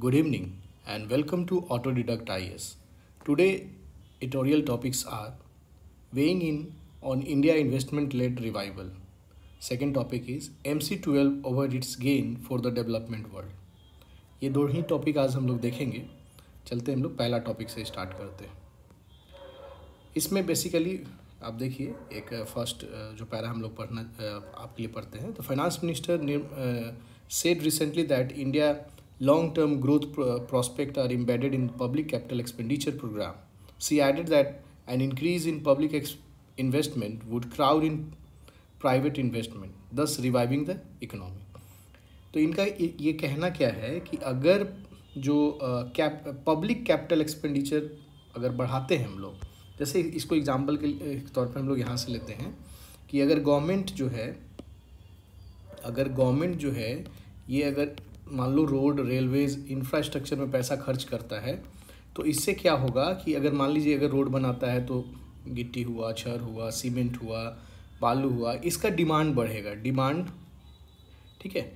Good evening and welcome to Autodidact IS. Today, editorial topics are weighing in on India investment-led revival. Second topic is MC12 over its gain for the development world. ये दो ही topic आज हम लोग देखेंगे. चलते हम लोग पहला टॉपिक से स्टार्ट करते हैं. इसमें बेसिकली आप देखिए एक फर्स्ट जो पैरा हम लोग पढ़ना आपके लिए पढ़ते हैं. तो finance minister said recently that India long-term growth prospects are embedded in public capital expenditure program. She added that an increase in public investment would crowd in private investment, thus reviving the economy. तो इनका ये कहना क्या है कि अगर जो public capital expenditure अगर बढ़ाते हैं हम लोग, जैसे इसको एग्जांपल के तौर पर हम लोग यहाँ से लेते हैं कि अगर गवर्नमेंट जो है ये अगर मान लो रोड रेलवेज़ इंफ्रास्ट्रक्चर में पैसा खर्च करता है, तो इससे क्या होगा कि अगर मान लीजिए अगर रोड बनाता है तो गिट्टी हुआ, छड़ हुआ, सीमेंट हुआ, बालू हुआ, इसका डिमांड बढ़ेगा. ठीक है,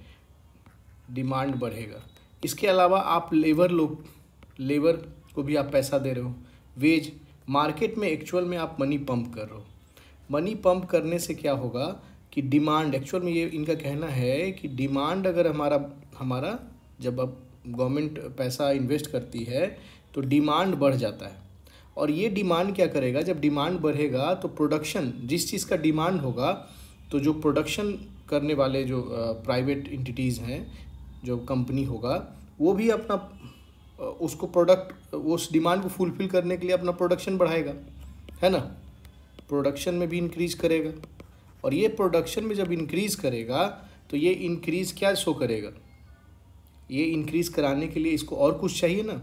डिमांड बढ़ेगा. इसके अलावा आप लेबर को भी आप पैसा दे रहे हो, वेज मार्केट में एक्चुअल में आप मनी पंप कर रहे हो. मनी पंप करने से क्या होगा कि डिमांड एक्चुअल में ये इनका कहना है कि डिमांड अगर हमारा जब अब गवर्नमेंट पैसा इन्वेस्ट करती है तो डिमांड बढ़ जाता है. और ये डिमांड क्या करेगा, जब डिमांड बढ़ेगा तो प्रोडक्शन, जिस चीज़ का डिमांड होगा तो जो प्रोडक्शन करने वाले जो प्राइवेट एंटिटीज़ हैं, जो कंपनी होगा, वो भी अपना उसको प्रोडक्ट उस डिमांड को फुलफिल करने के लिए अपना प्रोडक्शन बढ़ाएगा, है ना. प्रोडक्शन में भी इंक्रीज़ करेगा. और ये प्रोडक्शन में जब इंक्रीज़ करेगा तो ये इंक्रीज़ क्या शो करेगा, ये इंक्रीज़ कराने के लिए इसको और कुछ चाहिए ना,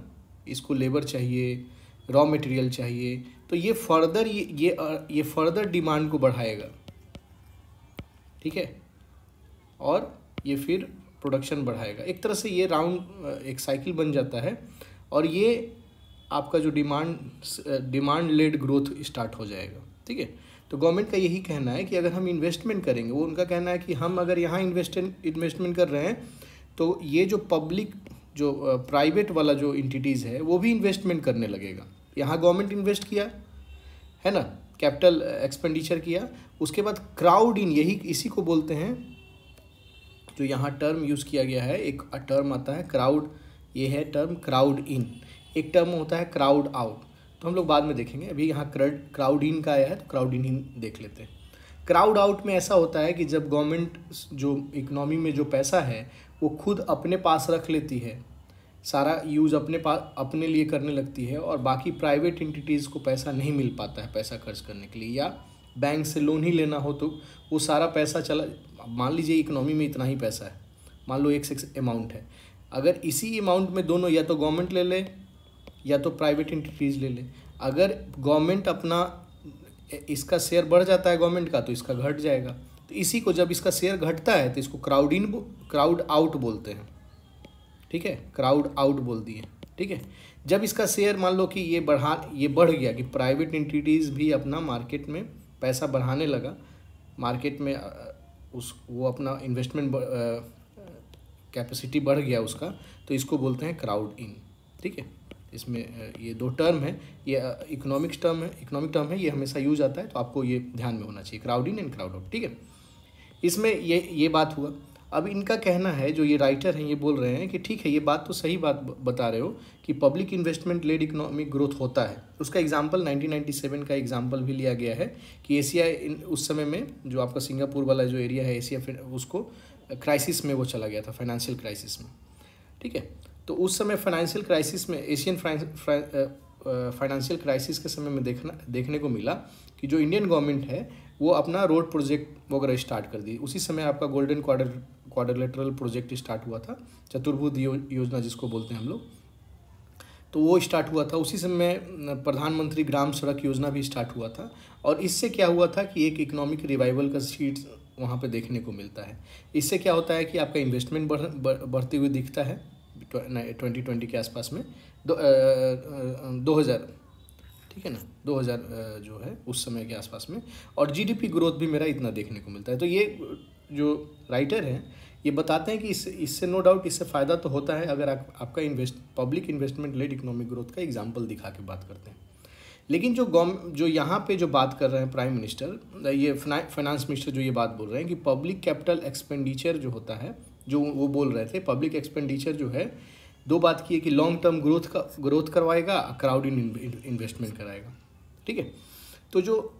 इसको लेबर चाहिए, रॉ मटेरियल चाहिए. तो ये फर्दर ये फर्दर डिमांड को बढ़ाएगा. ठीक है, और ये फिर प्रोडक्शन बढ़ाएगा. एक तरह से ये राउंड एक साइकिल बन जाता है और ये आपका जो डिमांड लेड ग्रोथ स्टार्ट हो जाएगा. ठीक है, तो गवर्नमेंट का यही कहना है कि अगर हम इन्वेस्टमेंट करेंगे, वो उनका कहना है कि हम अगर यहाँ इन्वेस्टमेंट कर रहे हैं तो ये जो पब्लिक जो प्राइवेट वाला जो एंटिटीज़ है वो भी इन्वेस्टमेंट करने लगेगा. यहाँ गवर्नमेंट इन्वेस्ट किया है ना, कैपिटल एक्सपेंडिचर किया, उसके बाद क्राउड इन, इसी को बोलते हैं, जो यहाँ टर्म यूज़ किया गया है, एक टर्म आता है क्राउड, ये है टर्म क्राउड इन. एक टर्म होता है क्राउड आउट, तो हम लोग बाद में देखेंगे. अभी यहाँ क्राउड इन का आया है तो क्राउड इन देख लेते हैं. क्राउड आउट में ऐसा होता है कि जब गवर्नमेंट जो इकोनॉमी में जो पैसा है वो खुद अपने पास रख लेती है, सारा यूज़ अपने लिए करने लगती है, और बाकी प्राइवेट एंटिटीज़ को पैसा नहीं मिल पाता है पैसा खर्च करने के लिए, या बैंक से लोन ही लेना हो तो वो सारा पैसा चला. मान लीजिए इकोनॉमी में इतना ही पैसा है, मान लो एक अमाउंट है, अगर इसी अमाउंट में दोनों या तो गवर्नमेंट ले ले या तो प्राइवेट एंटिटीज़ ले ले. अगर गवर्नमेंट अपना इसका शेयर बढ़ जाता है गवर्नमेंट का तो इसका घट जाएगा. तो इसी को जब इसका शेयर घटता है तो इसको क्राउड आउट बोलते हैं. ठीक है, क्राउड आउट बोल दिए. ठीक है, जब इसका शेयर मान लो कि ये बढ़ गया कि प्राइवेट एंटिटीज़ भी अपना मार्केट में पैसा बढ़ाने लगा, मार्केट में वो अपना इन्वेस्टमेंट कैपेसिटी बढ़ गया उसका, तो इसको बोलते हैं क्राउड इन. ठीक है, इसमें ये दो टर्म है, ये इकोनॉमिक टर्म है, ये हमेशा यूज आता है, तो आपको ये ध्यान में होना चाहिए, crowd in and crowd out. ठीक है, इसमें ये बात हुआ. अब इनका कहना है, जो ये राइटर हैं ये बोल रहे हैं कि ठीक है, ये बात तो सही बात बता रहे हो कि public investment led economic growth होता है. उसका एग्जांपल 1997 का एग्जांपल भी लिया गया है कि एशिया उस समय में जो आपका सिंगापुर वाला जो एरिया है एशिया, फिर उसको क्राइसिस में वो चला गया था, फाइनेंशियल क्राइसिस में. ठीक है, तो उस समय फाइनेंशियल क्राइसिस में, एशियन फाइनेंशियल क्राइसिस के समय में देखने को मिला कि जो इंडियन गवर्नमेंट है वो अपना रोड प्रोजेक्ट वगैरह स्टार्ट कर दी. उसी समय आपका गोल्डन क्वाड्रिलेटरल प्रोजेक्ट स्टार्ट हुआ था, चतुर्भुज योजना जिसको बोलते हैं हम लोग, तो वो स्टार्ट हुआ था. उसी समय प्रधानमंत्री ग्राम सड़क योजना भी स्टार्ट हुआ था. और इससे क्या हुआ था कि एक इकोनॉमिक रिवाइवल का सीड्स वहाँ पे देखने को मिलता है. इससे क्या होता है कि आपका इन्वेस्टमेंट बढ़ती हुई दिखता है 2020 के आसपास में, 2000, ठीक है ना, 2000 जो है उस समय के आसपास में, और जीडीपी ग्रोथ भी मेरा इतना देखने को मिलता है. तो ये जो राइटर हैं ये बताते हैं कि इससे नो डाउट इससे फ़ायदा तो होता है अगर आपका public investment led economic growth का एग्जाम्पल दिखा के बात करते हैं। लेकिन जो यहाँ पे जो बात कर रहे हैं प्राइम मिनिस्टर, ये फाइनेंस मिनिस्टर जो ये बात बोल रहे हैं कि पब्लिक कैपिटल एक्सपेंडिचर जो होता है, जो वो बोल रहे थे पब्लिक एक्सपेंडिचर जो है, दो बात की है कि लॉन्ग टर्म ग्रोथ करवाएगा, क्राउड इन इन्वेस्टमेंट कराएगा। ठीक है, तो जो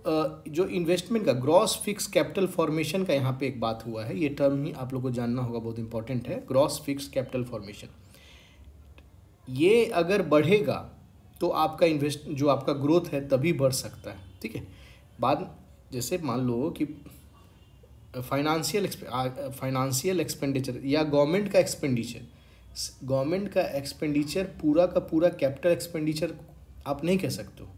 इन्वेस्टमेंट का ग्रॉस फिक्स कैपिटल फॉर्मेशन का यहाँ पे एक बात हुआ है, ये टर्म ही आप लोग को जानना होगा, बहुत इंपॉर्टेंट है। ग्रॉस फिक्स कैपिटल फॉर्मेशन, ये अगर बढ़ेगा तो आपका जो आपका ग्रोथ है तभी बढ़ सकता है। ठीक है, बाद जैसे मान लो कि फाइनेंशियल एक्सपेंडिचर या गवर्नमेंट का एक्सपेंडिचर पूरा का पूरा कैपिटल एक्सपेंडिचर आप नहीं कह सकते हो।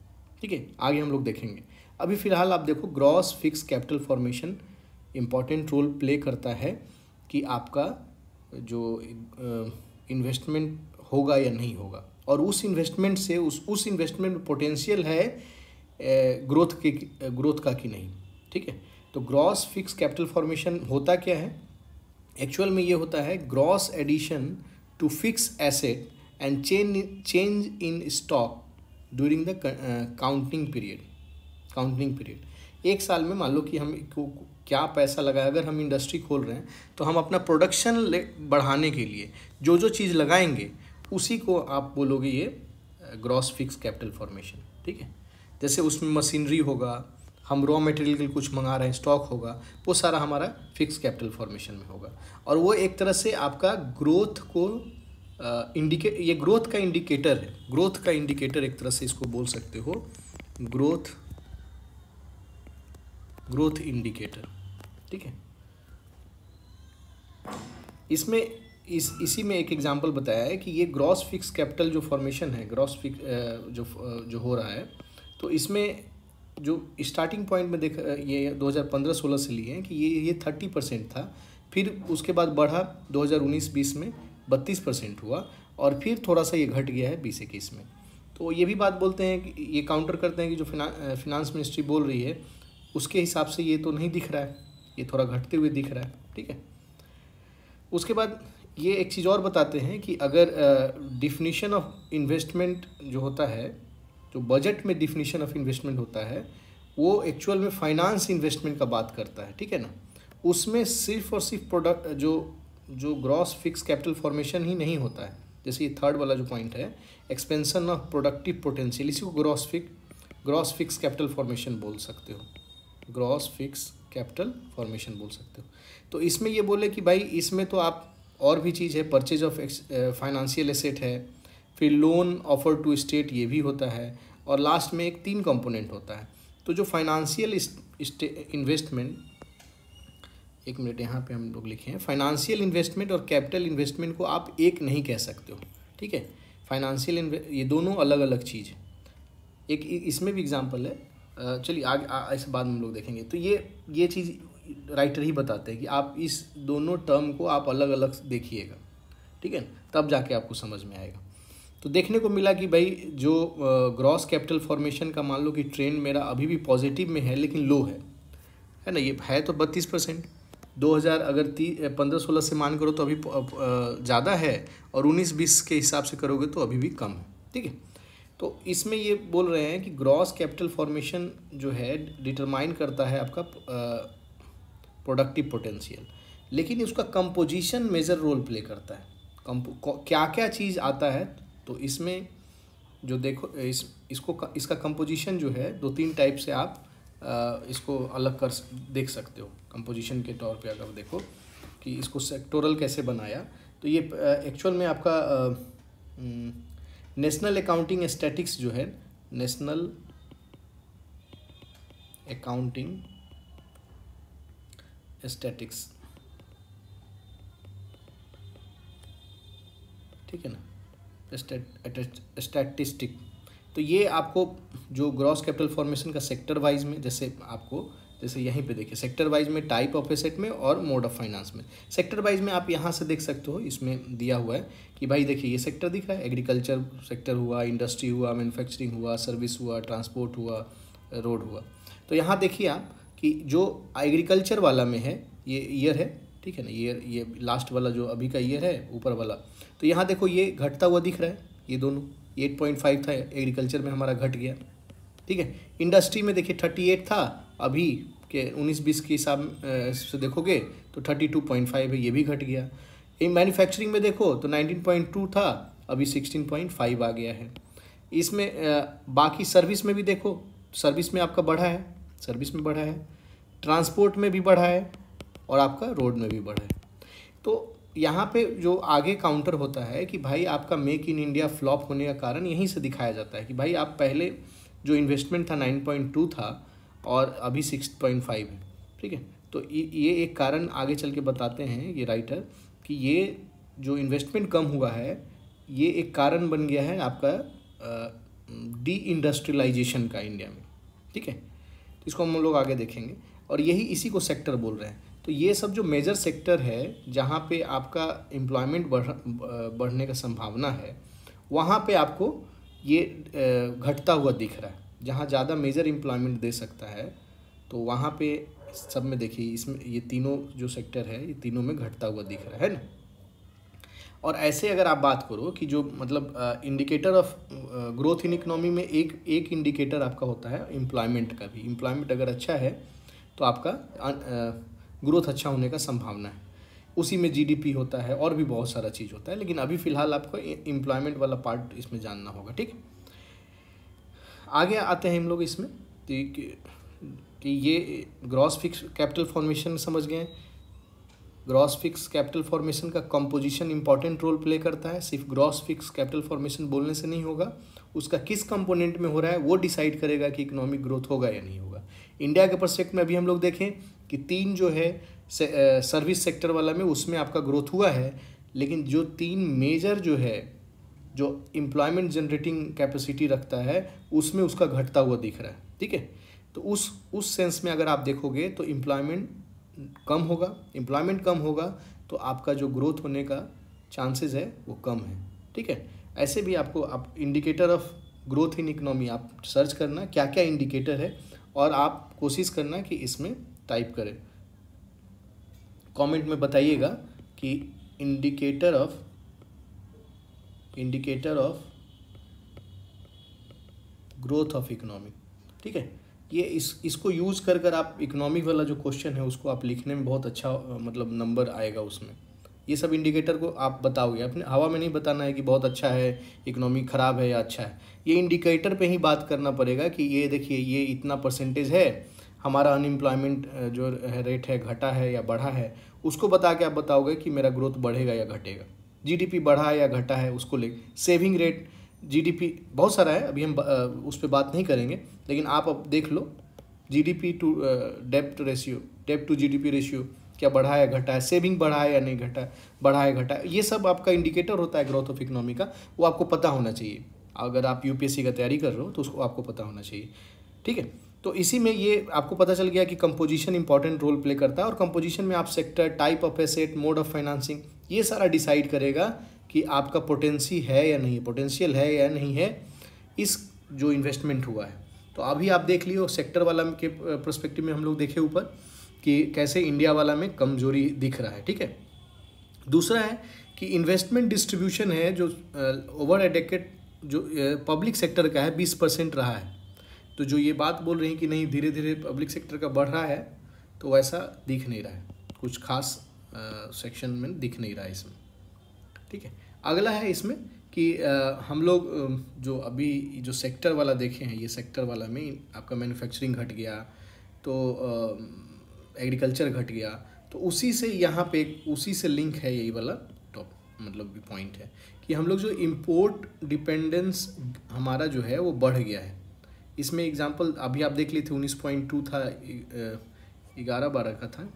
ठीक है, आगे हम लोग देखेंगे। अभी फ़िलहाल आप देखो gross fix capital formation important role play करता है कि आपका जो इन्वेस्टमेंट होगा या नहीं होगा, और उस इन्वेस्टमेंट से उस इन्वेस्टमेंट में पोटेंशियल है ग्रोथ का कि नहीं। ठीक है, तो ग्रॉस फिक्स कैपिटल फॉर्मेशन होता क्या है, एक्चुअल में ये होता है gross addition to fix asset and change in stock during the counting period. एक साल में मान लो कि हम क्या पैसा लगाया, अगर हम इंडस्ट्री खोल रहे हैं तो हम अपना प्रोडक्शन बढ़ाने के लिए जो जो चीज़ लगाएंगे उसी को आप बोलोगे ये ग्रॉस फिक्स कैपिटल फॉर्मेशन। ठीक है, जैसे उसमें मशीनरी होगा, हम रॉ मटेरियल के कुछ मंगा रहे हैं, स्टॉक होगा, वो सारा हमारा फिक्स कैपिटल फॉर्मेशन में होगा। और वो एक तरह से आपका ग्रोथ को ये ग्रोथ का इंडिकेटर है, ग्रोथ का इंडिकेटर एक तरह से इसको बोल सकते हो, ग्रोथ इंडिकेटर। ठीक है, इसमें इसी में एक एग्जांपल बताया है कि ये ग्रॉस फिक्स कैपिटल जो फॉर्मेशन है, ग्रॉस फिक्स जो हो रहा है, तो इसमें जो स्टार्टिंग पॉइंट में ये 2015-16 से लिए हैं कि ये 30% था, फिर उसके बाद बढ़ा 2019-20 में 32% हुआ, और फिर थोड़ा सा ये घट गया है 2021 में। तो ये भी बात बोलते हैं कि ये काउंटर करते हैं कि जो फिनांस मिनिस्ट्री बोल रही है उसके हिसाब से ये तो नहीं दिख रहा है, ये थोड़ा घटते हुए दिख रहा है। ठीक है, उसके बाद ये एक चीज़ और बताते हैं कि अगर डिफिनीशन ऑफ इन्वेस्टमेंट जो होता है, जो बजट में डिफिनीशन ऑफ इन्वेस्टमेंट होता है, वो एक्चुअल में फाइनेंस इन्वेस्टमेंट का बात करता है। ठीक है ना, उसमें सिर्फ और सिर्फ प्रोडक्ट जो ग्रॉस फिक्स कैपिटल फॉर्मेशन ही नहीं होता है। जैसे ये थर्ड वाला जो पॉइंट है, एक्सपेंशन ऑफ प्रोडक्टिव पोटेंशियल, इसी को ग्रॉस फिक्स कैपिटल फॉर्मेशन बोल सकते हो, ग्रॉस फिक्स कैपिटल फॉर्मेशन बोल सकते हो। तो इसमें ये बोले कि भाई इसमें तो आप और भी चीज़ है, परचेज ऑफ फाइनेंशियल एसेट है, फिर लोन ऑफर टू स्टेट ये भी होता है, और लास्ट में एक 3 कंपोनेंट होता है। तो जो फाइनेंशियल इन्वेस्टमेंट, एक मिनट यहाँ पे हम लोग लिखे हैं, फाइनेंशियल इन्वेस्टमेंट और कैपिटल इन्वेस्टमेंट को आप एक नहीं कह सकते हो। ठीक है, ये दोनों अलग अलग चीज़ है। एक इसमें भी एग्जांपल है, चलिए आगे ऐसे बाद में हम लोग देखेंगे। तो ये चीज़ राइटर ही बताते हैं कि आप इस दोनों टर्म को आप अलग अलग देखिएगा। ठीक है, तब जाके आपको समझ में आएगा। तो देखने को मिला कि भाई जो ग्रॉस कैपिटल फॉर्मेशन का मान लो कि ट्रेंड मेरा अभी भी पॉजिटिव में है लेकिन लो है ना, ये है तो 32%। 2000 अगर 15-16 से मान करो तो अभी ज़्यादा है, और 19-20 के हिसाब से करोगे तो अभी भी कम है। ठीक है, तो इसमें ये बोल रहे हैं कि ग्रॉस कैपिटल फॉर्मेशन जो है डिटरमाइन करता है आपका प्रोडक्टिव पोटेंशियल, लेकिन उसका कंपोजिशन मेजर रोल प्ले करता है। क्या क्या चीज़ आता है, तो इसमें जो देखो इसका कंपोजिशन जो है 2-3 टाइप से आप इसको अलग कर देख सकते हो। कंपोजिशन के तौर पे अगर देखो कि इसको सेक्टोरल कैसे बनाया, तो ये एक्चुअल में आपका नेशनल अकाउंटिंग स्टैटिक्स जो है, नेशनल अकाउंटिंग स्टैटिक्स, ठीक है ना, स्टैटिस्टिक। तो ये आपको जो ग्रॉस कैपिटल फॉर्मेशन का सेक्टर वाइज में, जैसे यहीं पे देखिए सेक्टर वाइज में, टाइप ऑफ एसेट में और मोड ऑफ फाइनेंस में। सेक्टर वाइज में आप यहाँ से देख सकते हो, इसमें दिया हुआ है कि भाई देखिए ये सेक्टर दिख रहा है, एग्रीकल्चर सेक्टर हुआ, इंडस्ट्री हुआ, मैन्युफैक्चरिंग हुआ, सर्विस हुआ, ट्रांसपोर्ट हुआ, रोड हुआ। तो यहाँ देखिए आप कि जो एग्रीकल्चर वाला में है ये ईयर है, ठीक है ना। ये लास्ट वाला जो अभी का ईयर है ऊपर वाला, तो यहाँ देखो ये घटता हुआ दिख रहा है, ये दोनों 8.5 था एग्रीकल्चर में हमारा घट गया, ठीक है। इंडस्ट्री में देखिए 38 था, अभी के 19-20 के हिसाब से देखोगे तो 32.5 है, ये भी घट गया। मैन्युफैक्चरिंग में देखो तो 19.2 था, अभी 16.5 आ गया है। इसमें बाकी सर्विस में भी देखो, सर्विस में आपका बढ़ा है, सर्विस में बढ़ा है, ट्रांसपोर्ट में भी बढ़ा है और आपका रोड में भी बढ़ा है। तो यहाँ पे जो आगे काउंटर होता है कि भाई आपका मेक इन इंडिया फ्लॉप होने का कारण यहीं से दिखाया जाता है कि भाई आप पहले जो इन्वेस्टमेंट था 9.2 था और अभी 6.5 है, ठीक है। तो ये एक कारण आगे चल के बताते हैं ये राइटर कि ये जो इन्वेस्टमेंट कम हुआ है ये एक कारण बन गया है आपका डी इंडस्ट्रियलाइजेशन का इंडिया में, ठीक है। तो इसको हम लोग आगे देखेंगे और यही इसी को सेक्टर बोल रहे हैं। तो ये सब जो मेजर सेक्टर है जहाँ पे आपका एम्प्लॉयमेंट बढ़ने का संभावना है, वहाँ पे आपको ये घटता हुआ दिख रहा है। जहाँ ज़्यादा मेजर एम्प्लॉयमेंट दे सकता है तो वहाँ पे सब में देखिए, इसमें ये तीनों जो सेक्टर है ये तीनों में घटता हुआ दिख रहा है ना। और ऐसे अगर आप बात करो कि जो मतलब indicator of growth in economy में एक इंडिकेटर आपका होता है एम्प्लॉयमेंट का भी। एम्प्लॉयमेंट अगर अच्छा है तो आपका ग्रोथ अच्छा होने का संभावना है। उसी में जीडीपी होता है और भी बहुत सारा चीज़ होता है, लेकिन अभी फ़िलहाल आपको एम्प्लॉयमेंट वाला पार्ट इसमें जानना होगा, ठीक है। आगे आते हैं हम लोग इसमें कि ये ग्रॉस फिक्स कैपिटल फॉर्मेशन समझ गए। ग्रॉस फिक्स कैपिटल फॉर्मेशन का कंपोजिशन इंपॉर्टेंट रोल प्ले करता है। सिर्फ ग्रॉस फिक्स कैपिटल फॉर्मेशन बोलने से नहीं होगा, उसका किस कंपोनेंट में हो रहा है वो डिसाइड करेगा कि इकोनॉमिक ग्रोथ होगा या नहीं होगा। इंडिया के पर्सपेक्टिव में अभी हम लोग देखें कि 3 जो है सर्विस सेक्टर वाला में उसमें आपका ग्रोथ हुआ है, लेकिन जो 3 मेजर जो है जो एम्प्लॉयमेंट जनरेटिंग कैपेसिटी रखता है उसमें उसका घटता हुआ दिख रहा है, ठीक है। तो उस सेंस में अगर आप देखोगे तो एम्प्लॉयमेंट कम होगा। एम्प्लॉयमेंट कम होगा तो आपका जो ग्रोथ होने का चांसेस है वो कम है, ठीक है। ऐसे भी आपको आप indicator of growth in economy आप सर्च करना क्या क्या इंडिकेटर है और आप कोशिश करना कि इसमें टाइप करें। कमेंट में बताइएगा कि indicator of growth of economy, ठीक है। ये इसको यूज़ कर आप इकोनॉमिक वाला जो क्वेश्चन है उसको आप लिखने में बहुत अच्छा मतलब नंबर आएगा उसमें। ये सब इंडिकेटर को आप बताओगे, अपने हवा में नहीं बताना है कि बहुत अच्छा है इकोनॉमी, ख़राब है या अच्छा है। ये इंडिकेटर पे ही बात करना पड़ेगा कि ये देखिए ये इतना परसेंटेज है, हमारा अनएम्प्लॉयमेंट जो है रेट है घटा है या बढ़ा है, उसको बता के आप बताओगे कि मेरा ग्रोथ बढ़ेगा या घटेगा। जीडीपी बढ़ा है या घटा है उसको ले। सेविंग रेट, जीडीपी बहुत सारा है, अभी हम उस पर बात नहीं करेंगे, लेकिन आप अब देख लो जीडीपी टू डेब्ट रेशियो, डेब्ट टू जीडीपी रेशियो क्या बढ़ा है घटा है, सेविंग बढ़ा है या नहीं घटा, बढ़ा है घटा है, ये सब आपका इंडिकेटर होता है ग्रोथ ऑफ इकोनॉमी का। वो आपको पता होना चाहिए। अगर आप यूपीएससी का तैयारी कर रहे हो तो उसको आपको पता होना चाहिए, ठीक है। तो इसी में ये आपको पता चल गया कि कंपोजिशन इंपॉर्टेंट रोल प्ले करता है और कंपोजिशन में आप sector, type of asset, mode of financing, ये सारा डिसाइड करेगा कि आपका पोटेंशियल है या नहीं है इस जो इन्वेस्टमेंट हुआ है। तो अभी आप देख लियो सेक्टर वाला के पर्सपेक्टिव में हम लोग देखे ऊपर कि कैसे इंडिया वाला में कमजोरी दिख रहा है, ठीक है। दूसरा है कि इन्वेस्टमेंट डिस्ट्रीब्यूशन है जो ओवर ए डेकेड जो पब्लिक सेक्टर का है 20% रहा है। तो जो ये बात बोल रही है कि नहीं धीरे धीरे पब्लिक सेक्टर का बढ़ रहा है, तो वैसा दिख नहीं रहा है, कुछ खास सेक्शन में दिख नहीं रहा है इसमें, ठीक है। अगला है इसमें कि हम लोग जो अभी जो सेक्टर वाला देखे हैं, ये सेक्टर वाला में आपका मैन्युफैक्चरिंग घट गया, तो एग्रीकल्चर घट गया, तो उसी से यहाँ पे उसी से लिंक है यही वाला टॉप मतलब पॉइंट है कि हम लोग जो इम्पोर्ट डिपेंडेंस हमारा जो है वो बढ़ गया है। इसमें एग्जांपल अभी आप देख लिए थे 19.2 था, 11-12 का था,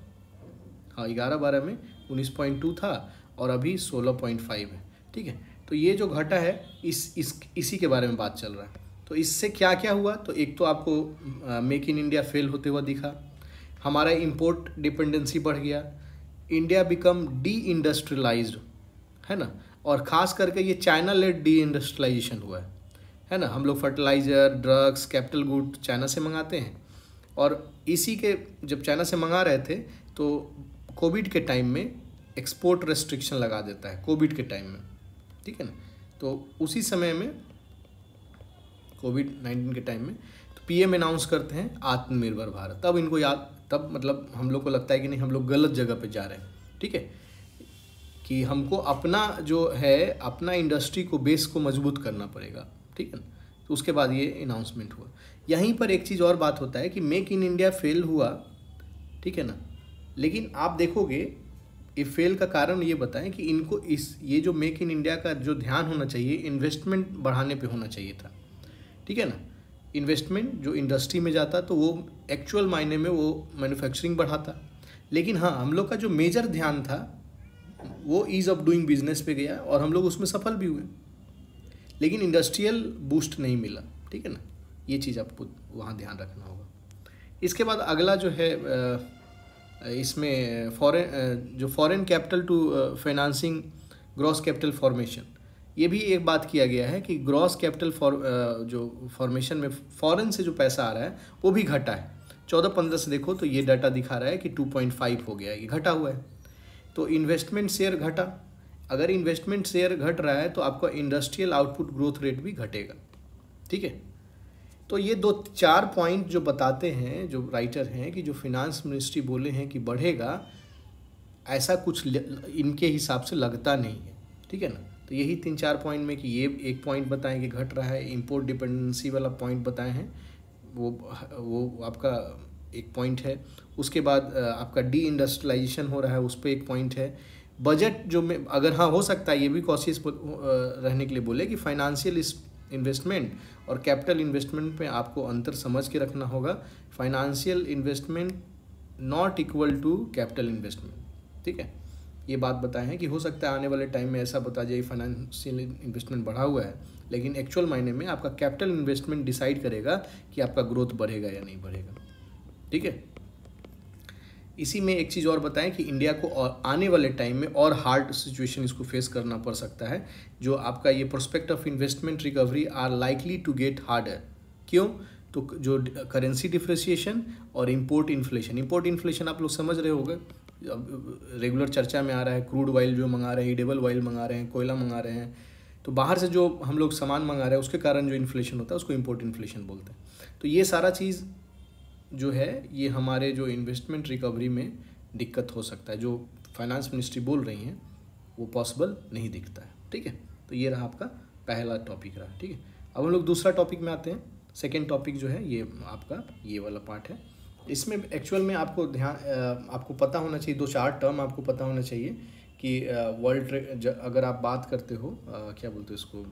हाँ 11-12 में 19.2 था और अभी 16.5 है, ठीक है। तो ये जो घटा है इसी के बारे में बात चल रहा है। तो इससे क्या क्या हुआ, तो एक तो आपको मेक इन इंडिया फेल होते हुआ दिखा, हमारा इंपोर्ट डिपेंडेंसी बढ़ गया, इंडिया बिकम डी इंडस्ट्रियलाइज्ड, है ना। और ख़ास करके ये चाइना लेड डी इंडस्ट्रियलाइजेशन हुआ है ना। हम लोग fertiliser, drugs, capital good China से मंगाते हैं और इसी के जब चाइना से मंगा रहे थे तो कोविड के टाइम में एक्सपोर्ट रेस्ट्रिक्शन लगा देता है, कोविड के टाइम में, ठीक है ना। तो उसी समय में कोविड-19 के टाइम में तो पीएम अनाउंस करते हैं आत्मनिर्भर भारत। तब इनको याद, तब मतलब हम लोग को लगता है कि नहीं हम लोग गलत जगह पे जा रहे हैं, ठीक है, कि हमको अपना जो है अपना इंडस्ट्री को, बेस को मजबूत करना पड़ेगा, ठीक है ना। तो उसके बाद ये अनाउंसमेंट हुआ। यहीं पर एक चीज़ और बात होता है कि मेक इन इंडिया फेल हुआ, ठीक है ना, लेकिन आप देखोगे ये फेल का कारण ये बताएं कि इनको ये जो मेक इन इंडिया का जो ध्यान होना चाहिए इन्वेस्टमेंट बढ़ाने पे होना चाहिए था, ठीक है ना। इन्वेस्टमेंट जो इंडस्ट्री में जाता तो वो एक्चुअल मायने में वो मैन्युफैक्चरिंग बढ़ाता, लेकिन हाँ हम लोग का जो मेजर ध्यान था वो ईज़ ऑफ डूइंग बिजनेस पे गया और हम लोग उसमें सफल भी हुए, लेकिन इंडस्ट्रियल बूस्ट नहीं मिला, ठीक है ना। ये चीज़ आपको वहाँ ध्यान रखना होगा। इसके बाद अगला जो है इसमें foreign capital to financing gross capital formation, ये भी एक बात किया गया है कि ग्रॉस कैपिटल जो फॉर्मेशन में फॉरेन से जो पैसा आ रहा है वो भी घटा है। 14-15 से देखो तो ये डाटा दिखा रहा है कि 2.5 हो गया है, ये घटा हुआ है। तो इन्वेस्टमेंट शेयर घटा, अगर इन्वेस्टमेंट शेयर घट रहा है तो आपका इंडस्ट्रियल आउटपुट ग्रोथ रेट भी घटेगा, ठीक है। तो ये 2-4 पॉइंट जो बताते हैं जो राइटर हैं कि जो फिनांस मिनिस्ट्री बोले हैं कि बढ़ेगा, ऐसा कुछ इनके हिसाब से लगता नहीं है, ठीक है ना। तो यही 3-4 पॉइंट में कि ये एक पॉइंट बताएं कि घट रहा है, इंपोर्ट डिपेंडेंसी वाला पॉइंट बताए हैं, वो आपका एक पॉइंट है। उसके बाद आपका डी इंडस्ट्रियलाइजेशन हो रहा है, उस पर एक पॉइंट है। बजट जो में अगर हाँ हो सकता है ये भी कॉशियस रहने के लिए बोले कि फाइनेंशियल इन्वेस्टमेंट और कैपिटल इन्वेस्टमेंट पे आपको अंतर समझ के रखना होगा। Financial investment not equal to capital investment, ठीक है। ये बात बताए हैं कि हो सकता है आने वाले टाइम में ऐसा बता जाए फाइनेंशियल इन्वेस्टमेंट बढ़ा हुआ है, लेकिन एक्चुअल मायने में आपका कैपिटल इन्वेस्टमेंट डिसाइड करेगा कि आपका ग्रोथ बढ़ेगा या नहीं बढ़ेगा, ठीक है। इसी में एक चीज़ और बताएं कि इंडिया को और आने वाले टाइम में और हार्ड सिचुएशन इसको फेस करना पड़ सकता है। जो आपका ये prospect of investment recovery are likely to get harder. क्यों? तो जो करेंसी डिफ्रेशिएशन और इंपोर्ट इन्फ्लेशन आप लोग समझ रहे होंगे, रेगुलर चर्चा में आ रहा है। क्रूड ऑयल जो मंगा रहे हैं, एडिबल ऑयल मंगा रहे हैं, कोयला मंगा रहे हैं, तो बाहर से जो हम लोग सामान मंगा रहे हैं उसके कारण जो इन्फ्लेशन होता है उसको इंपोर्ट इन्फ्लेशन बोलते हैं। तो ये सारा चीज़ जो है ये हमारे जो इन्वेस्टमेंट रिकवरी में दिक्कत हो सकता है। जो फाइनेंस मिनिस्ट्री बोल रही हैं वो पॉसिबल नहीं दिखता है, ठीक है। तो ये रहा आपका पहला टॉपिक रहा, ठीक है। अब हम लोग दूसरा टॉपिक में आते हैं। सेकेंड टॉपिक जो है ये आपका ये वाला पार्ट है। इसमें एक्चुअल में आपको आपको पता होना चाहिए, 2-4 टर्म आपको पता होना चाहिए कि वर्ल्ड ट्रेड अगर आप बात करते हो क्या बोलते हो इसको,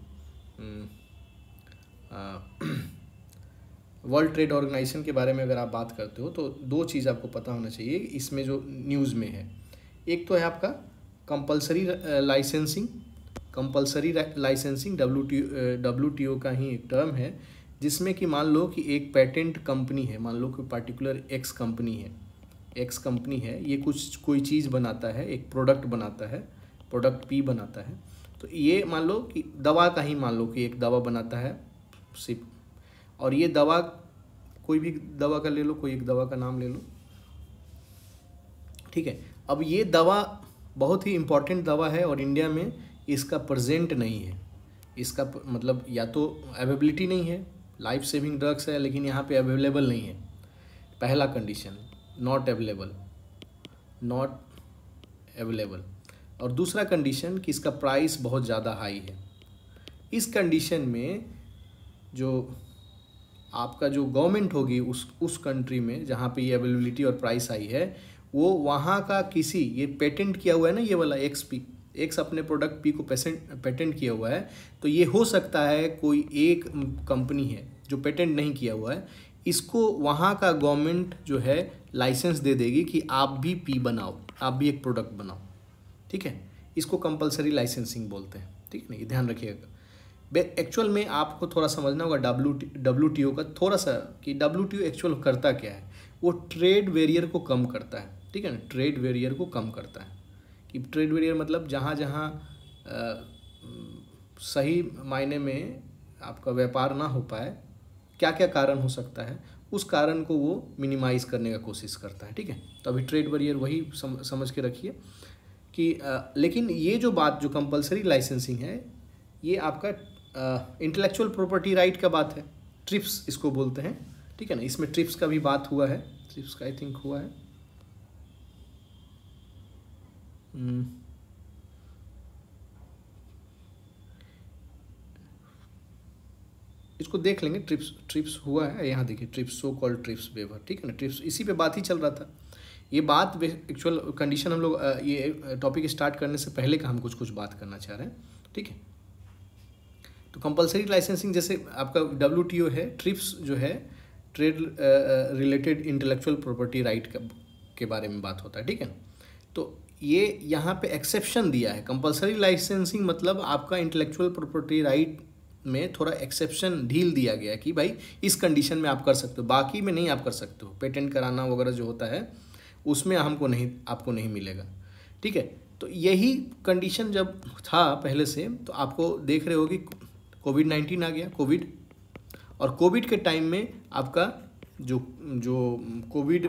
वर्ल्ड ट्रेड ऑर्गेनाइजेशन के बारे में अगर आप बात करते हो तो 2 चीज़ आपको पता होना चाहिए इसमें जो न्यूज़ में है। एक तो है आपका कंपलसरी लाइसेंसिंग WTO का ही एक टर्म है, जिसमें कि मान लो कि एक पेटेंट कंपनी है, मान लो कि पर्टिकुलर एक्स कंपनी है, ये कोई चीज़ बनाता है, एक प्रोडक्ट बनाता है, प्रोडक्ट P बनाता है। तो ये मान लो कि दवा का ही मान लो कि एक दवा बनाता है सिर्फ, और ये दवा कोई भी दवा का ले लो, कोई एक दवा का नाम ले लो, ठीक है। अब ये दवा बहुत ही इम्पॉर्टेंट दवा है और इंडिया में इसका प्रेजेंट नहीं है। इसका मतलब या तो अवेलेबिलिटी नहीं है, लाइफ सेविंग ड्रग्स है लेकिन यहाँ पे अवेलेबल नहीं है, पहला कंडीशन नॉट अवेलेबल। और दूसरा कंडीशन कि इसका प्राइस बहुत ज़्यादा हाई है। इस कंडीशन में जो आपका जो गवर्नमेंट होगी उस कंट्री में जहाँ पे ये अवेलेबिलिटी और प्राइस आई है, वो वहाँ का किसी, ये पेटेंट किया हुआ है ना, ये वाला एक्स अपने प्रोडक्ट P को पेटेंट किया हुआ है, तो ये हो सकता है कोई एक कंपनी है जो पेटेंट नहीं किया हुआ है, इसको वहाँ का गवर्नमेंट जो है लाइसेंस दे देगी कि आप भी P बनाओ, आप भी एक प्रोडक्ट बनाओ, ठीक है। इसको कंपलसरी लाइसेंसिंग बोलते हैं, ठीक है ना, ये ध्यान रखिएगा। एक्चुअल में आपको थोड़ा समझना होगा WTO का थोड़ा सा, कि WTO एक्चुअल करता क्या है। वो ट्रेड बैरियर को कम करता है, ठीक है ना, ट्रेड बैरियर को कम करता है। कि ट्रेड बैरियर मतलब जहाँ सही मायने में आपका व्यापार ना हो पाए, क्या क्या कारण हो सकता है उस कारण को वो मिनिमाइज़ करने का कोशिश करता है। ठीक है, तो अभी ट्रेड बैरियर वही समझ के रखिए कि लेकिन ये जो बात जो कंपलसरी लाइसेंसिंग है ये आपका इंटेलेक्चुअल प्रॉपर्टी राइट का बात है, ट्रिप्स इसको बोलते हैं। ठीक है ना, इसमें ट्रिप्स का भी बात हुआ है, ट्रिप्स का आई थिंक हुआ है। इसको देख लेंगे, ट्रिप्स हुआ है यहाँ, देखिए TRIPS, so called TRIPS waiver. ठीक है ना, ट्रिप्स इसी पे बात ही चल रहा था। ये बात एक्चुअल कंडीशन हम लोग ये टॉपिक स्टार्ट करने से पहले का हम कुछ बात करना चाह रहे हैं। ठीक है, तो कंपलसरी लाइसेंसिंग जैसे आपका WTO है, ट्रिप्स जो है trade related intellectual property right के बारे में बात होता है। ठीक है, तो ये यहाँ पे एक्सेप्शन दिया है। कंपलसरी लाइसेंसिंग मतलब आपका इंटेलेक्चुअल प्रॉपर्टी राइट में थोड़ा एक्सेप्शन ढील दिया गया है कि भाई इस कंडीशन में आप कर सकते हो, बाकी में नहीं आप कर सकते हो। पेटेंट कराना वगैरह जो होता है उसमें आपको नहीं मिलेगा। ठीक है, तो यही कंडीशन जब था पहले से, तो आपको देख रहे हो कि कोविड-19 आ गया, और कोविड के टाइम में आपका जो कोविड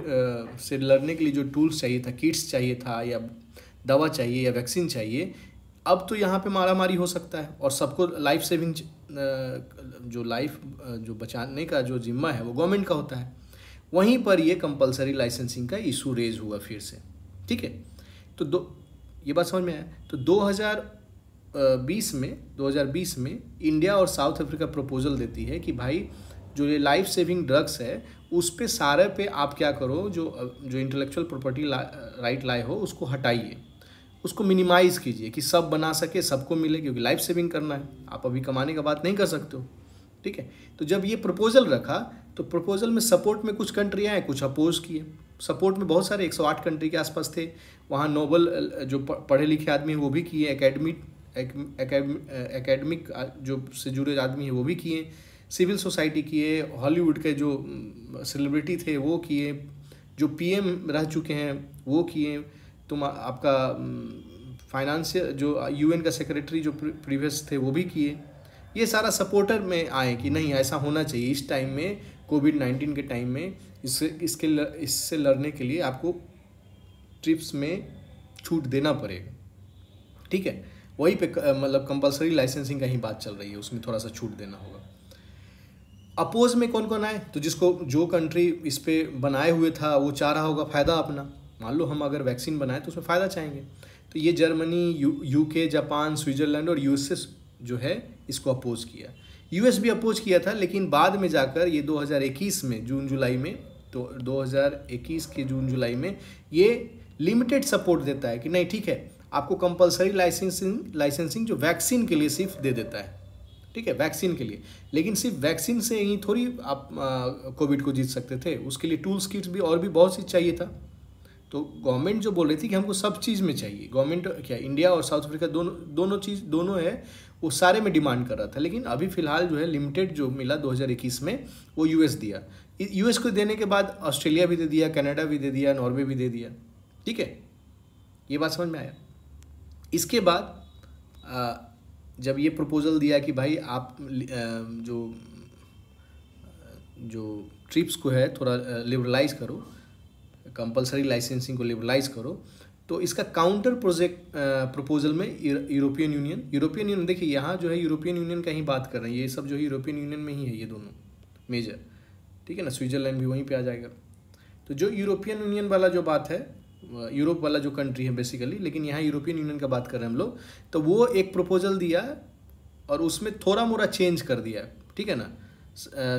से लड़ने के लिए जो टूल्स चाहिए था, किट्स चाहिए था, या दवा चाहिए या वैक्सीन चाहिए, अब तो यहाँ पे मारामारी हो सकता है और सबको लाइफ सेविंग जो बचाने का जो जिम्मा है वो गवर्नमेंट का होता है। वहीं पर ये कंपलसरी लाइसेंसिंग का इशू रेज हुआ फिर से। ठीक है, तो ये बात समझ में आया। तो 2020 में इंडिया और साउथ अफ्रीका प्रपोजल देती है कि भाई जो ये लाइफ सेविंग ड्रग्स है उस पे सारे पे आप क्या करो, जो इंटेलेक्चुअल प्रॉपर्टी राइट लाए हो उसको हटाइए, उसको मिनिमाइज़ कीजिए कि सब बना सके, सबको मिले, क्योंकि लाइफ सेविंग करना है, आप अभी कमाने का बात नहीं कर सकते हो। ठीक है, तो जब ये प्रपोजल रखा तो प्रपोजल में सपोर्ट में कुछ कंट्री आए, कुछ अपोज किए। सपोर्ट में बहुत सारे 108 कंट्री के आसपास थे। वहाँ नोबल जो पढ़े लिखे आदमी हैं वो भी किए, एकेडमिक जो से जुड़े आदमी हैं वो भी किए, सिविल सोसाइटी किए, हॉलीवुड के जो सेलिब्रिटी थे वो किए, जो PM रह चुके हैं वो किए, तुम आपका फाइनेंशियल जो UN का सेक्रेटरी जो प्रीवियस थे वो भी किए। ये सारा सपोर्टर में आए कि नहीं ऐसा होना चाहिए। इस टाइम में कोविड-19 के टाइम में इससे लड़ने के लिए आपको ट्रिप्स में छूट देना पड़ेगा। ठीक है, वहीं पे मतलब कंपलसरी लाइसेंसिंग का ही बात चल रही है, उसमें थोड़ा सा छूट देना होगा। अपोज में कौन कौन आए, तो जो कंट्री इस पे बनाए हुए था वो चाह रहा होगा फ़ायदा अपना। मान लो हम अगर वैक्सीन बनाए तो उसमें फ़ायदा चाहेंगे, तो ये जर्मनी, UK, जापान, स्विट्ज़रलैंड और USA जो है इसको अपोज किया। US भी अपोज किया था, लेकिन बाद में जाकर ये 2021 में जून जुलाई में, तो 2021 के जून जुलाई में ये लिमिटेड सपोर्ट देता है कि नहीं ठीक है, आपको कंपलसरी लाइसेंसिंग जो वैक्सीन के लिए सिर्फ दे देता है। ठीक है, वैक्सीन के लिए, लेकिन सिर्फ वैक्सीन से ही थोड़ी आप कोविड को जीत सकते थे, उसके लिए टूल्स किट्स भी और भी बहुत सी चाहिए था। तो गवर्नमेंट जो बोल रही थी कि हमको सब चीज़ में चाहिए, गवर्नमेंट क्या इंडिया और साउथ अफ्रीका दोनों है, वो सारे में डिमांड कर रहा था। लेकिन अभी फ़िलहाल जो है लिमिटेड जो मिला 2021 में वो US दिया। US को देने के बाद ऑस्ट्रेलिया भी दे दिया, कनाडा भी दे दिया, नॉर्वे भी दे दिया। ठीक है, ये बात समझ में आया। इसके बाद जब ये प्रपोजल दिया कि भाई आप जो ट्रिप्स को है थोड़ा लिबरलाइज करो, कंपलसरी लाइसेंसिंग को लिबरलाइज करो, तो इसका काउंटर प्रपोजल में यूरोपियन यूनियन देखिए यहाँ जो है यूरोपियन यूनियन का ही बात कर रहे हैं, ये सब जो है यूरोपियन यूनियन में ही है ये दोनों मेजर। ठीक है ना, स्विट्ज़रलैंड भी वहीं पे आ जाएगा। तो जो यूरोपियन यूनियन वाला जो बात है, यूरोप वाला जो कंट्री है बेसिकली, लेकिन यहाँ यूरोपियन यूनियन का बात कर रहे हैं हम लोग, तो वो एक प्रपोजल दिया और उसमें थोड़ा मोड़ा चेंज कर दिया। ठीक है ना,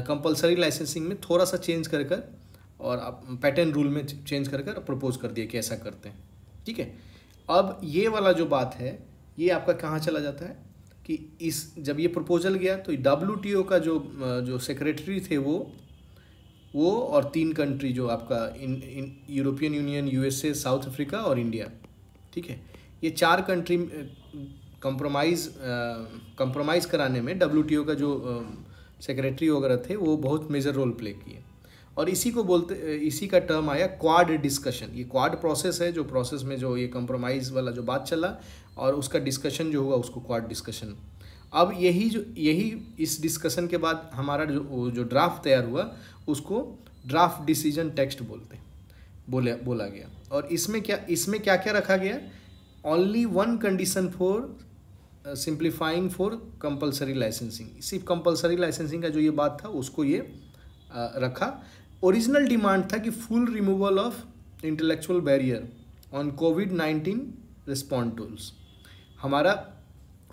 कंपलसरी लाइसेंसिंग में थोड़ा सा चेंज कर और पैटर्न रूल में चेंज कर प्रपोज कर दिया कि ऐसा करते हैं। ठीक है, अब ये वाला जो बात है ये आपका कहाँ चला जाता है कि जब ये प्रपोजल गया तो WTO का जो सेक्रेटरी थे वो और 3 कंट्री जो आपका European union, USA, south Africa और इंडिया। ठीक है, ये 4 कंट्री कंप्रोमाइज़ कराने में WTO का जो सेक्रेटरी वगैरह थे वो बहुत मेजर रोल प्ले किए। और इसी का टर्म आया क्वाड डिस्कशन। ये क्वाड प्रोसेस है, जो प्रोसेस में जो ये कंप्रोमाइज़ वाला जो बात चला और उसका डिस्कशन जो हुआ उसको क्वाड डिस्कशन। अब यही इस डिस्कशन के बाद हमारा जो ड्राफ्ट तैयार हुआ उसको ड्राफ्ट डिसीजन टेक्स्ट बोला गया। और इसमें क्या क्या रखा गया, only one condition for simplifying for compulsory licensing. सिर्फ कंपलसरी लाइसेंसिंग का जो ये बात था उसको ये रखा। ओरिजिनल डिमांड था कि full removal of intellectual barrier on covid respond tools. हमारा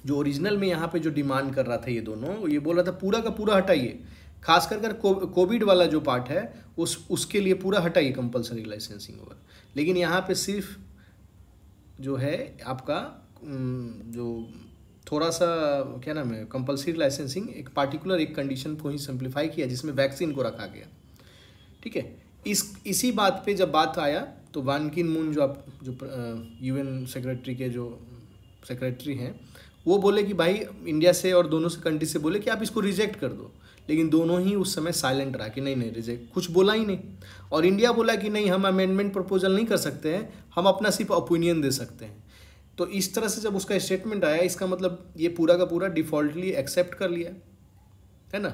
जो ओरिजिनल में यहाँ पे जो डिमांड कर रहा था ये दोनों, ये बोल रहा था पूरा का पूरा हटाइए, खास कर कोविड वाला जो पार्ट है उसके लिए पूरा हटाइए कंपलसरी लाइसेंसिंग ओवर। लेकिन यहाँ पे सिर्फ जो है आपका जो थोड़ा सा क्या नाम है, कंपलसरी लाइसेंसिंग एक पार्टिकुलर एक कंडीशन को ही सिंप्लीफाई किया जिसमें वैक्सीन को रखा गया। ठीक है, इसी बात पे जब बात आया तो बान की मून जो यूएन सेक्रेटरी के जो सेक्रेटरी हैं वो बोले कि भाई इंडिया से और दोनों से कंट्री से बोले कि आप इसको रिजेक्ट कर दो। लेकिन दोनों ही उस समय साइलेंट रहा कि नहीं रिजेक्ट, कुछ बोला ही नहीं। और इंडिया बोला कि नहीं, हम अमेंडमेंट प्रपोजल नहीं कर सकते हैं, हम अपना सिर्फ ओपिनियन दे सकते हैं। तो इस तरह से जब उसका स्टेटमेंट आया, इसका मतलब ये पूरा का पूरा डिफ़ॉल्टली एक्सेप्ट कर लिया है ना।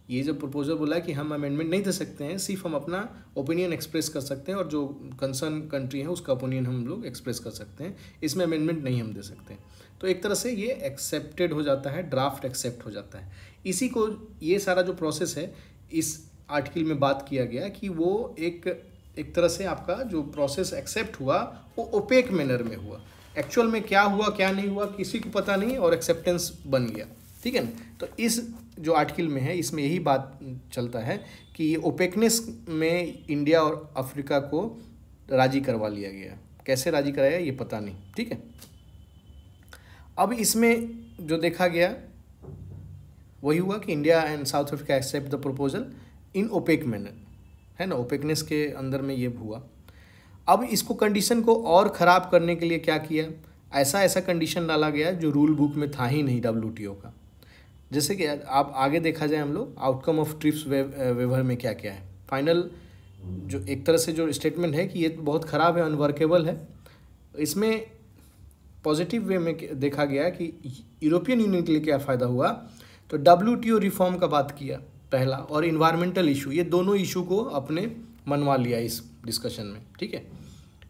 ये जब प्रपोजल बोला कि हम अमेंडमेंट नहीं दे सकते हैं, सिर्फ हम अपना ओपिनियन एक्सप्रेस कर सकते हैं और जो कंसर्न कंट्री है उसका ओपिनियन हम लोग एक्सप्रेस कर सकते हैं, इसमें अमेंडमेंट नहीं हम दे सकते। तो एक तरह से ये एक्सेप्टेड हो जाता है, ड्राफ्ट एक्सेप्ट हो जाता है। इसी को ये सारा जो प्रोसेस है इस आर्टिकल में बात किया गया कि वो एक तरह से आपका जो प्रोसेस एक्सेप्ट हुआ वो ओपेक मैनर में हुआ। एक्चुअल में क्या हुआ क्या नहीं हुआ किसी को पता नहीं, और एक्सेप्टेंस बन गया। ठीक है ना। तो इस जो आर्टिकल में है इसमें यही बात चलता है कि ये ओपेकनेस में इंडिया और अफ्रीका को राजी करवा लिया गया। कैसे राजी कराया ये पता नहीं। ठीक है, अब इसमें जो देखा गया वही हुआ कि India and South Africa accept the proposal in opaque manner, है ना। ओपेकनेस के अंदर में ये हुआ। अब इसको कंडीशन को और ख़राब करने के लिए क्या किया, ऐसा कंडीशन डाला गया जो रूल बुक में था ही नहीं WTO का। जैसे कि आप आगे देखा जाए हम लोग आउटकम ऑफ ट्रिप्स वेवर में क्या क्या है। फाइनल जो एक तरह से जो स्टेटमेंट है कि ये बहुत ख़राब है, अनवर्केबल है। इसमें पॉजिटिव वे में देखा गया कि यूरोपियन यूनियन के लिए क्या फ़ायदा हुआ, तो WTO रिफॉर्म का बात किया पहला, और इन्वायरमेंटल इशू, ये दोनों इशू को अपने मनवा लिया इस डिस्कशन में। ठीक है,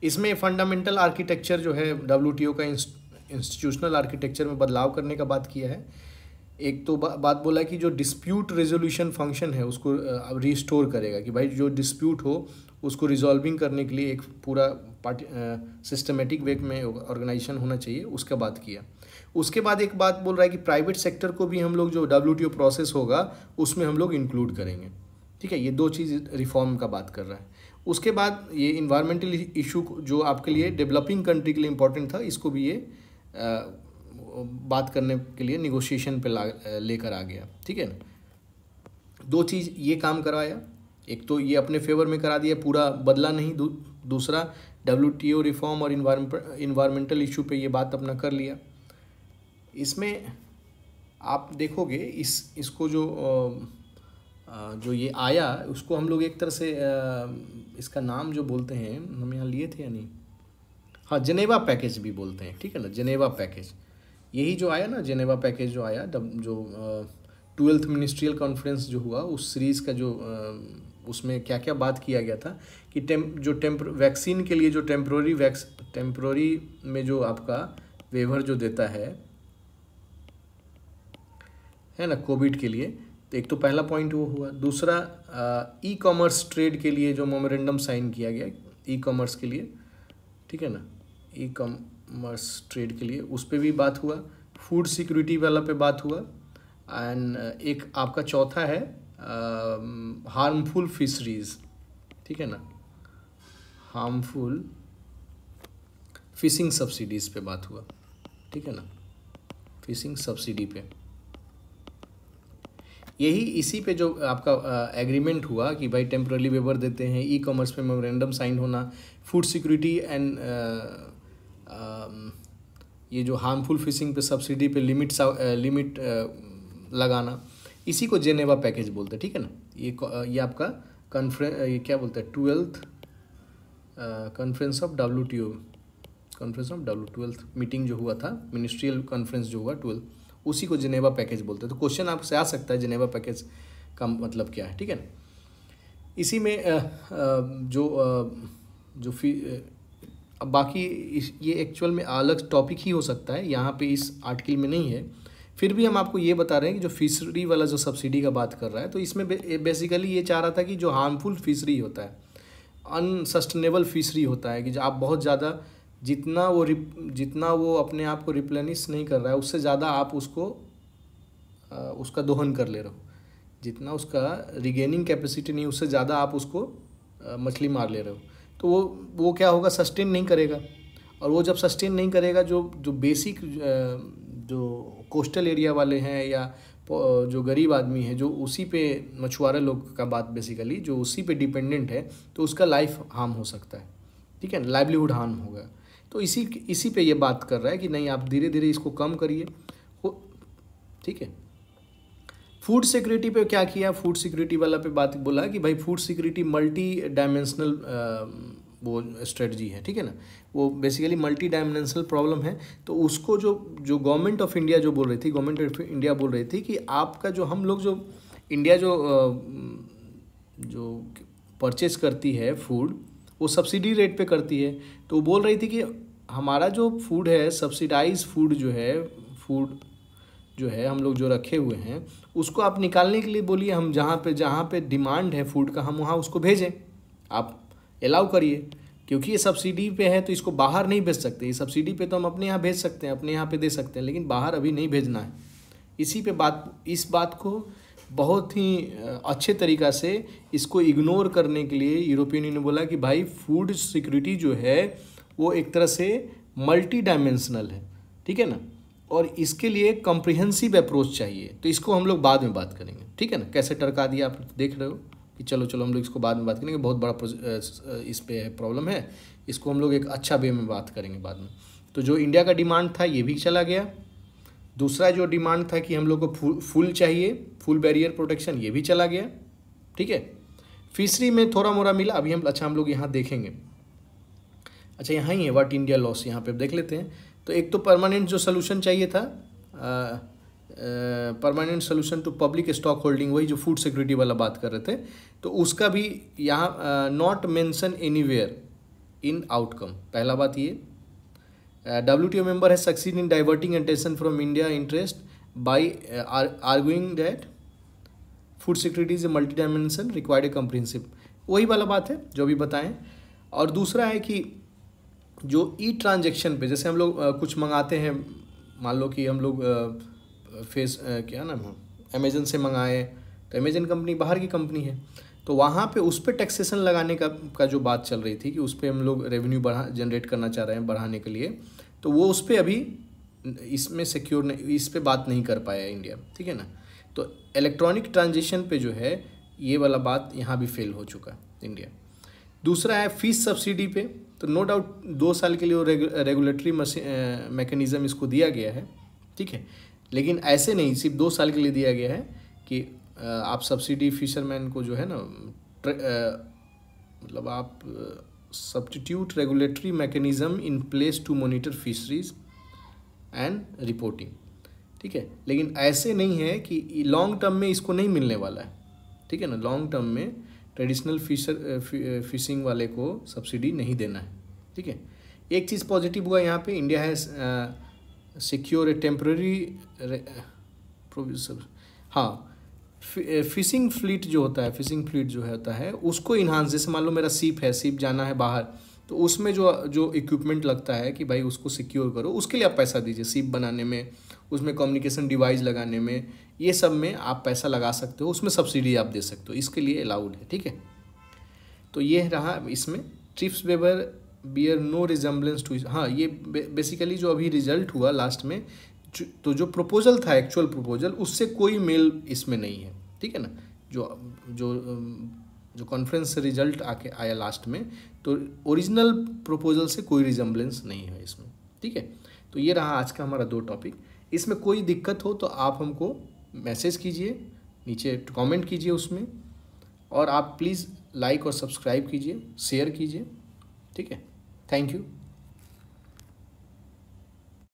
इसमें फंडामेंटल आर्किटेक्चर जो है WTO का इंस्टीट्यूशनल आर्किटेक्चर में बदलाव करने का बात किया है। एक तो बात बोला कि जो डिस्प्यूट रेजोल्यूशन फंक्शन है उसको रिस्टोर करेगा, कि भाई जो डिस्प्यूट हो उसको रिजॉल्विंग करने के लिए एक पूरा सिस्टमेटिक वे में ऑर्गेनाइजेशन होना चाहिए, उसका बात किया। उसके बाद एक बात बोल रहा है कि प्राइवेट सेक्टर को भी हम लोग जो WTO प्रोसेस होगा उसमें हम लोग इंक्लूड करेंगे। ठीक है, ये दो चीज़ रिफॉर्म का बात कर रहा है। उसके बाद ये इन्वायरमेंटल इशू जो आपके लिए डेवलपिंग कंट्री के लिए इम्पोर्टेंट था, इसको भी ये बात करने के लिए निगोशिएशन पे लेकर आ गया। ठीक है ना, दो चीज़ ये काम करवाया, एक तो ये अपने फेवर में करा दिया, पूरा बदला नहीं। दूसरा WTO रिफॉर्म और इन्वायरमेंटल इशू पे ये बात अपना कर लिया। इसमें आप देखोगे इसको जो ये आया उसको हम लोग एक तरह से इसका नाम जो बोलते हैं, हम यहाँ लिए थे या नहीं, हाँ जेनेवा पैकेज भी बोलते हैं। ठीक है ना, जेनेवा पैकेज, यही जो आया ना जेनेवा पैकेज जो आया, जो 12th मिनिस्ट्रियल कॉन्फ्रेंस जो हुआ उस सीरीज़ का जो उसमें क्या क्या बात किया गया था कि वैक्सीन के लिए जो टेम्प्रोरी में जो आपका वेवर जो देता है ना कोविड के लिए, तो एक तो पहला पॉइंट वो हुआ। दूसरा ई-कॉमर्स ट्रेड के लिए जो मेमोरेंडम साइन किया गया ई-कॉमर्स के लिए, ठीक है ना, ई-कॉमर्स ट्रेड के लिए, उस पर भी बात हुआ। फूड सिक्योरिटी वाला पे बात हुआ। एंड एक आपका चौथा है हार्मफुल फिशरीज, ठीक है ना, हार्मफुल फिशिंग सब्सिडीज़ पे बात हुआ। ठीक है ना, फिशिंग सब्सिडी पे यही इसी पे जो आपका एग्रीमेंट हुआ कि भाई टेम्पररी वेवर देते हैं, ई-कॉमर्स पे मेमोरेंडम साइन होना, फूड सिक्योरिटी एंड ये जो हार्मफुल फिशिंग पे सब्सिडी पे लिमिट लगाना, इसी को जेनेवा पैकेज बोलते हैं। ठीक है ना, ये आपका ये क्या बोलते हैं 12th conference of WTO, 12th meeting जो हुआ था, मिनिस्ट्रियल कॉन्फ्रेंस जो हुआ 12, उसी को जेनेवा पैकेज बोलते हैं। तो क्वेश्चन आपसे आ सकता है जेनेवा पैकेज का मतलब क्या है। ठीक है ना, इसी में जो अब बाकी ये एक्चुअल में अलग टॉपिक ही हो सकता है, यहाँ पे इस आर्टिकल में नहीं है। फिर भी हम आपको ये बता रहे हैं कि जो फिशरी वाला जो सब्सिडी का बात कर रहा है, तो इसमें बेसिकली ये चाह रहा था कि जो हार्मफुल फिशरी होता है, अनसस्टेनेबल फिशरी होता है, कि जो आप बहुत ज़्यादा जितना वो अपने आप को रिप्लेनिश नहीं कर रहा है, उससे ज़्यादा आप उसका दोहन कर ले रहे हो, जितना उसका रिगेनिंग कैपेसिटी नहीं, उससे ज़्यादा आप उसको मछली मार ले रहे हो, तो वो क्या होगा, सस्टेन नहीं करेगा। और वो जब सस्टेन नहीं करेगा, जो बेसिक जो कोस्टल एरिया वाले हैं या जो गरीब आदमी है, जो उसी पे मछुआरा लोग का बात बेसिकली, जो उसी पे डिपेंडेंट है, तो उसका लाइफ हार्म हो सकता है, ठीक है, लाइवलीहुड हार्म होगा। तो इसी पे ये बात कर रहा है कि नहीं, आप धीरे धीरे इसको कम करिए, ठीक है। फूड सिक्योरिटी पे क्या किया, फूड सिक्योरिटी वाला पे बात बोला कि भाई फूड सिक्योरिटी मल्टी डायमेंशनल वो स्ट्रेटजी है, ठीक है ना, वो बेसिकली मल्टी डायमेंशनल प्रॉब्लम है। तो उसको जो गवर्नमेंट ऑफ इंडिया जो बोल रही थी, गवर्नमेंट ऑफ इंडिया बोल रही थी कि आपका जो हम लोग जो इंडिया जो परचेज करती है फूड, वो सब्सिडी रेट पे करती है। तो वो बोल रही थी कि हमारा जो फूड है, सब्सिडाइज फूड जो है हम लोग जो रखे हुए हैं, उसको आप निकालने के लिए बोलिए, हम जहाँ पे डिमांड है फूड का, हम वहाँ उसको भेजें, आप अलाउ करिए। क्योंकि ये सब्सिडी पे है तो इसको बाहर नहीं भेज सकते, ये सब्सिडी पे तो हम अपने यहाँ भेज सकते हैं, अपने यहाँ पे दे सकते हैं, लेकिन बाहर अभी नहीं भेजना है। इस बात को बहुत ही अच्छे तरीक़ा से इसको इग्नोर करने के लिए यूरोपियन यूनियन ने बोला कि भाई फूड सिक्योरिटी जो है वो एक तरह से मल्टी डायमेंशनल है, ठीक है ना, और इसके लिए कॉम्प्रिहेंसिव अप्रोच चाहिए। तो इसको हम लोग बाद में बात करेंगे, ठीक है ना। कैसे टरका दिया आप देख रहे हो कि चलो हम लोग इसको बाद में बात करेंगे, बहुत बड़ा इस पे प्रॉब्लम है, इसको हम लोग एक अच्छा वे में बात करेंगे बाद में। तो जो इंडिया का डिमांड था ये भी चला गया। दूसरा जो डिमांड था कि हम लोग को फुल चाहिए, फुल बैरियर प्रोटेक्शन, ये भी चला गया, ठीक है। फिशरी में थोड़ा मोड़ा मिला, अभी हम लोग यहाँ देखेंगे। अच्छा, यहाँ ही है व्हाट इंडिया लॉस, यहाँ पे देख लेते हैं। तो एक तो परमानेंट जो सोल्यूशन चाहिए था, permanent solution to public stock holding, वही जो फूड सिक्योरिटी वाला बात कर रहे थे, तो उसका भी यहाँ not mention anywhere in outcome. पहला बात ये, WTO मेंबर है succeed in diverting attention from India interest by arguing that food security is a multi dimension required A comprehensive, वही वाला बात है जो अभी बताएं। और दूसरा है कि जो ई ट्रांजेक्शन पे, जैसे हम लोग कुछ मंगाते हैं, मान लो कि हम लोग क्या नाम है, अमेजन से मंगाए, तो अमेजन कंपनी बाहर की कंपनी है, तो वहाँ पे उस पर टैक्सेशन लगाने का जो बात चल रही थी कि उस पर हम लोग रेवेन्यू जनरेट करना चाह रहे हैं बढ़ाने के लिए, तो वो उस पर अभी इसमें सिक्योर नहीं, इस पर बात नहीं कर पाया इंडिया, ठीक है ना। तो इलेक्ट्रॉनिक ट्रांजेक्शन पे जो है ये वाला बात यहाँ भी फेल हो चुका है इंडिया। दूसरा है फीस सब्सिडी पे, तो नो डाउट 2 साल के लिए वो रेगुलेटरी मैकेनिज़्म इसको दिया गया है, ठीक है, लेकिन ऐसे नहीं सिर्फ 2 साल के लिए दिया गया है कि आप सब्सिडी फिशरमैन को जो है ना, मतलब आप substitute regulatory mechanism in place to monitor fisheries and reporting, ठीक है, लेकिन ऐसे नहीं है कि लॉन्ग टर्म में इसको नहीं मिलने वाला है, ठीक है ना। लॉन्ग टर्म में ट्रेडिशनल फिशिंग वाले को सब्सिडी नहीं देना है, ठीक है। एक चीज़ पॉजिटिव हुआ यहाँ पे, इंडिया है सिक्योर ए टेम्प्रेरी प्रोविजन, हाँ, फिशिंग फ्लीट जो होता है उसको इन्हांस, जैसे मान लो मेरा शिप जाना है बाहर, तो उसमें जो इक्विपमेंट लगता है कि भाई उसको सिक्योर करो, उसके लिए आप पैसा दीजिए, शिप बनाने में, उसमें कम्युनिकेशन डिवाइस लगाने में, ये सब में आप पैसा लगा सकते हो, उसमें सब्सिडी आप दे सकते हो, इसके लिए अलाउड है, ठीक है। तो ये रहा इसमें TRIPS waiver bear no resemblance to, हाँ, ये बेसिकली जो अभी रिजल्ट हुआ लास्ट में, तो जो प्रपोजल था, एक्चुअल प्रपोजल, उससे कोई मेल इसमें नहीं है, ठीक है ना। जो कॉन्फ्रेंस से रिजल्ट आया लास्ट में, तो ओरिजिनल प्रपोजल से कोई रिजेम्बलेंस नहीं है इसमें, ठीक है। तो ये रहा आज का हमारा 2 टॉपिक। इसमें कोई दिक्कत हो तो आप हमको मैसेज कीजिए, नीचे कमेंट कीजिए उसमें, और आप प्लीज़ लाइक और सब्सक्राइब कीजिए, शेयर कीजिए, ठीक है। Thank you.